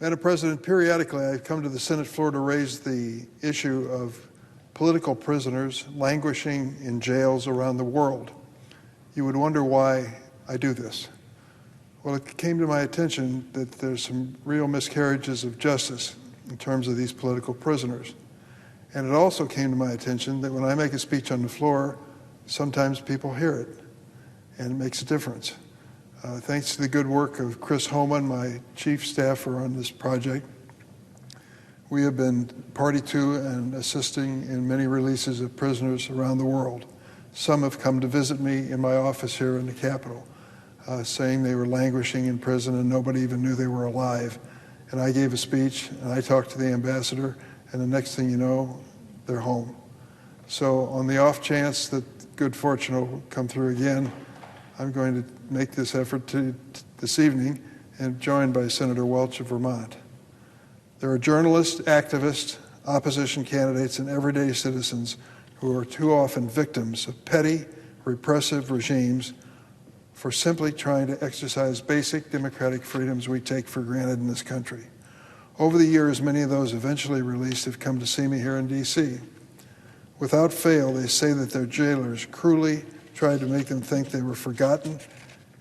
Madam President, periodically I come to the Senate floor to raise the issue of political prisoners languishing in jails around the world. You would wonder why I do this. Well, it came to my attention that there's some real miscarriages of justice in terms of these political prisoners. And it also came to my attention that when I make a speech on the floor, sometimes people hear it, and it makes a difference. Thanks to the good work of Chris Homan, my chief staffer on this project, we have been party to and assisting in many releases of prisoners around the world. Some have come to visit me in my office here in the Capitol, saying they were languishing in prison and nobody even knew they were alive. And I gave a speech, and I talked to the ambassador, and the next thing you know, they're home. So on the off chance that good fortune will come through again, I'm going to make this effort this evening and joined by Senator Welch of Vermont. There are journalists, activists, opposition candidates, and everyday citizens who are too often victims of petty, repressive regimes for simply trying to exercise basic democratic freedoms we take for granted in this country. Over the years, many of those eventually released have come to see me here in D.C. Without fail, they say that their jailers cruelly tried to make them think they were forgotten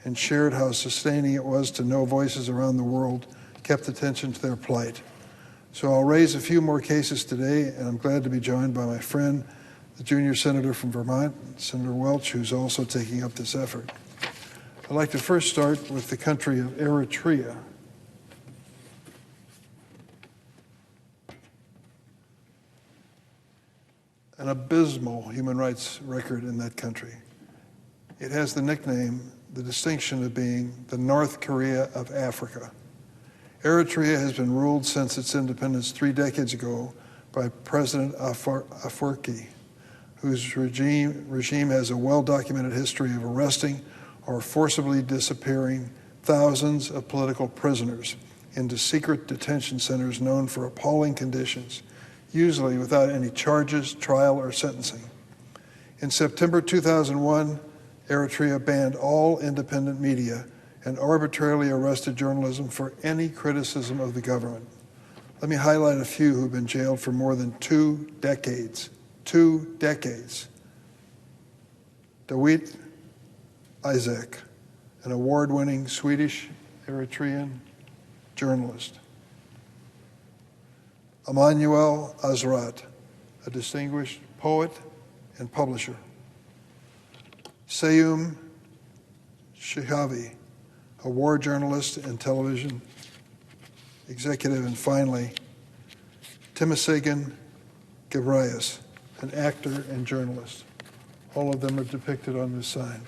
and shared how sustaining it was to know voices around the world kept attention to their plight. So I'll raise a few more cases today, and I'm glad to be joined by my friend, the junior senator from Vermont, Senator Welch, who's also taking up this effort. I'd like to first start with the country of Eritrea. An abysmal human rights record in that country. It has the nickname, the distinction of being the North Korea of Africa. Eritrea has been ruled since its independence 3 decades ago by President Afwerki, whose regime has a well-documented history of arresting or forcibly disappearing thousands of political prisoners into secret detention centers known for appalling conditions, usually without any charges, trial, or sentencing. In September 2001, Eritrea banned all independent media and arbitrarily arrested journalism for any criticism of the government. Let me highlight a few who've been jailed for more than 2 decades. 2 decades. Dawit Isaak, an award-winning Swedish-Eritrean journalist. Emmanuel Azrat, a distinguished poet and publisher. Seyum Shihavi, a war journalist and television executive. And finally, Timosegan Gebrayes, an actor and journalist. All of them are depicted on this sign.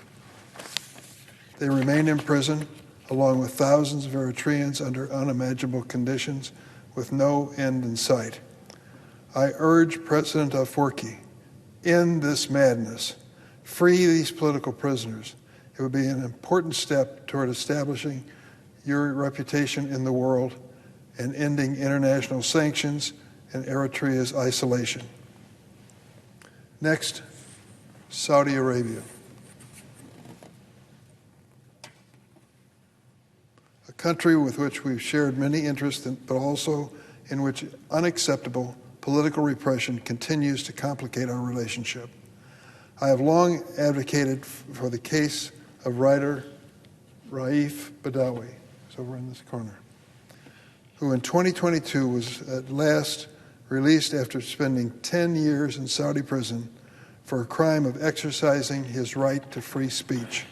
They remain in prison, along with thousands of Eritreans under unimaginable conditions with no end in sight. I urge President Afwerki, end this madness, free these political prisoners. It would be an important step toward establishing your reputation in the world and ending international sanctions and Eritrea's isolation. Next, Saudi Arabia. A country with which we've shared many interests, but also in which unacceptable political repression continues to complicate our relationship. I have long advocated for the case of writer Raif Badawi, who's over in this corner, who in 2022 was at last released after spending 10 years in Saudi prison for a crime of exercising his right to free speech.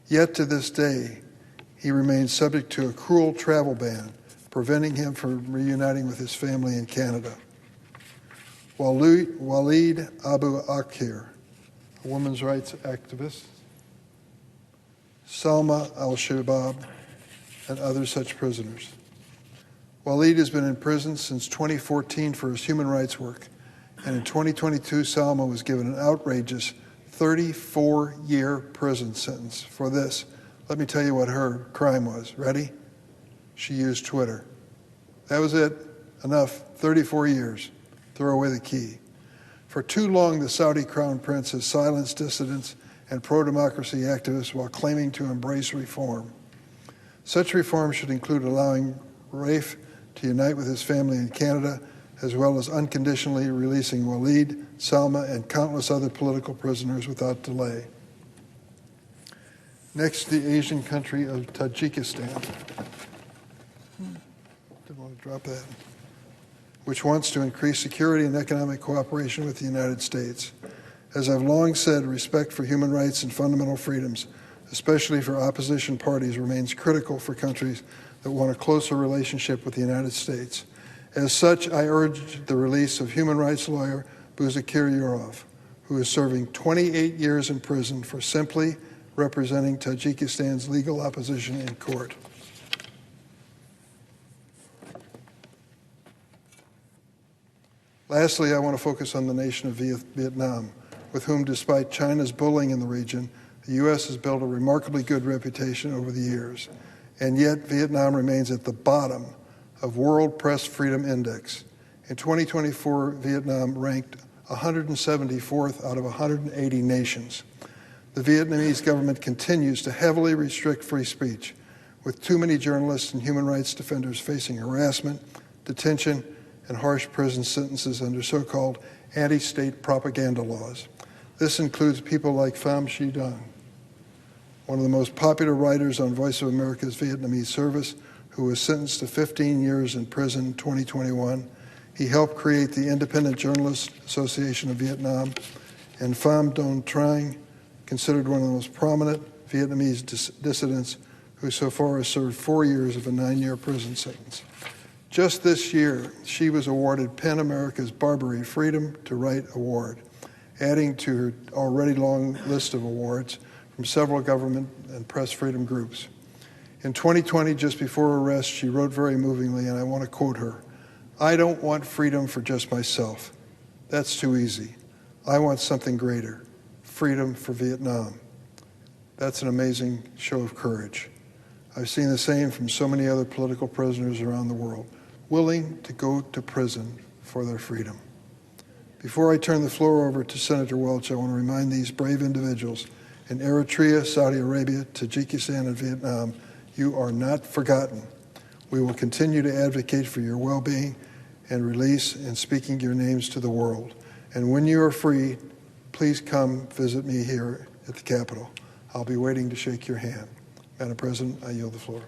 Yet to this day, he remains subject to a cruel travel ban, preventing him from reuniting with his family in Canada. Walid Abu Akhir, a women's rights activist, Salma al-Shabaab, and other such prisoners. Walid has been in prison since 2014 for his human rights work, and in 2022, Salma was given an outrageous 34-year prison sentence for this. Let me tell you what her crime was. Ready? She used Twitter. That was it. Enough. 34 years. Throw away the key. For too long, the Saudi Crown Prince has silenced dissidents and pro-democracy activists while claiming to embrace reform. Such reform should include allowing Raif to unite with his family in Canada, as well as unconditionally releasing Walid, Salma, and countless other political prisoners without delay. Next, the Asian country of Tajikistan. Didn't want to drop that. Which wants to increase security and economic cooperation with the United States. As I've long said, respect for human rights and fundamental freedoms, especially for opposition parties, remains critical for countries that want a closer relationship with the United States. As such, I urge the release of human rights lawyer Buzakir Yurov, who is serving 28 years in prison for simply representing Tajikistan's legal opposition in court. Lastly, I want to focus on the nation of Vietnam, with whom, despite China's bullying in the region, the U.S. has built a remarkably good reputation over the years. And yet, Vietnam remains at the bottom of World Press Freedom Index. In 2024, Vietnam ranked 174th out of 180 nations. The Vietnamese government continues to heavily restrict free speech, with too many journalists and human rights defenders facing harassment, detention, and harsh prison sentences under so-called anti-state propaganda laws. This includes people like Pham Chi Dung, one of the most popular writers on Voice of America's Vietnamese service, who was sentenced to 15 years in prison in 2021. He helped create the Independent Journalists Association of Vietnam, and Pham Dong Trang, considered one of the most prominent Vietnamese dissidents, who so far has served 4 years of a 9-year prison sentence. Just this year, she was awarded PEN America's Barbary Freedom to Write Award, adding to her already long list of awards from several government and press freedom groups. In 2020, just before her arrest, she wrote very movingly, and I want to quote her, "I don't want freedom for just myself. That's too easy. I want something greater, freedom for Vietnam." That's an amazing show of courage. I've seen the same from so many other political prisoners around the world, willing to go to prison for their freedom. Before I turn the floor over to Senator Welch, I want to remind these brave individuals in Eritrea, Saudi Arabia, Tajikistan, and Vietnam, you are not forgotten. We will continue to advocate for your well-being and release and speaking your names to the world. And when you are free, please come visit me here at the Capitol. I'll be waiting to shake your hand. Madam President, I yield the floor.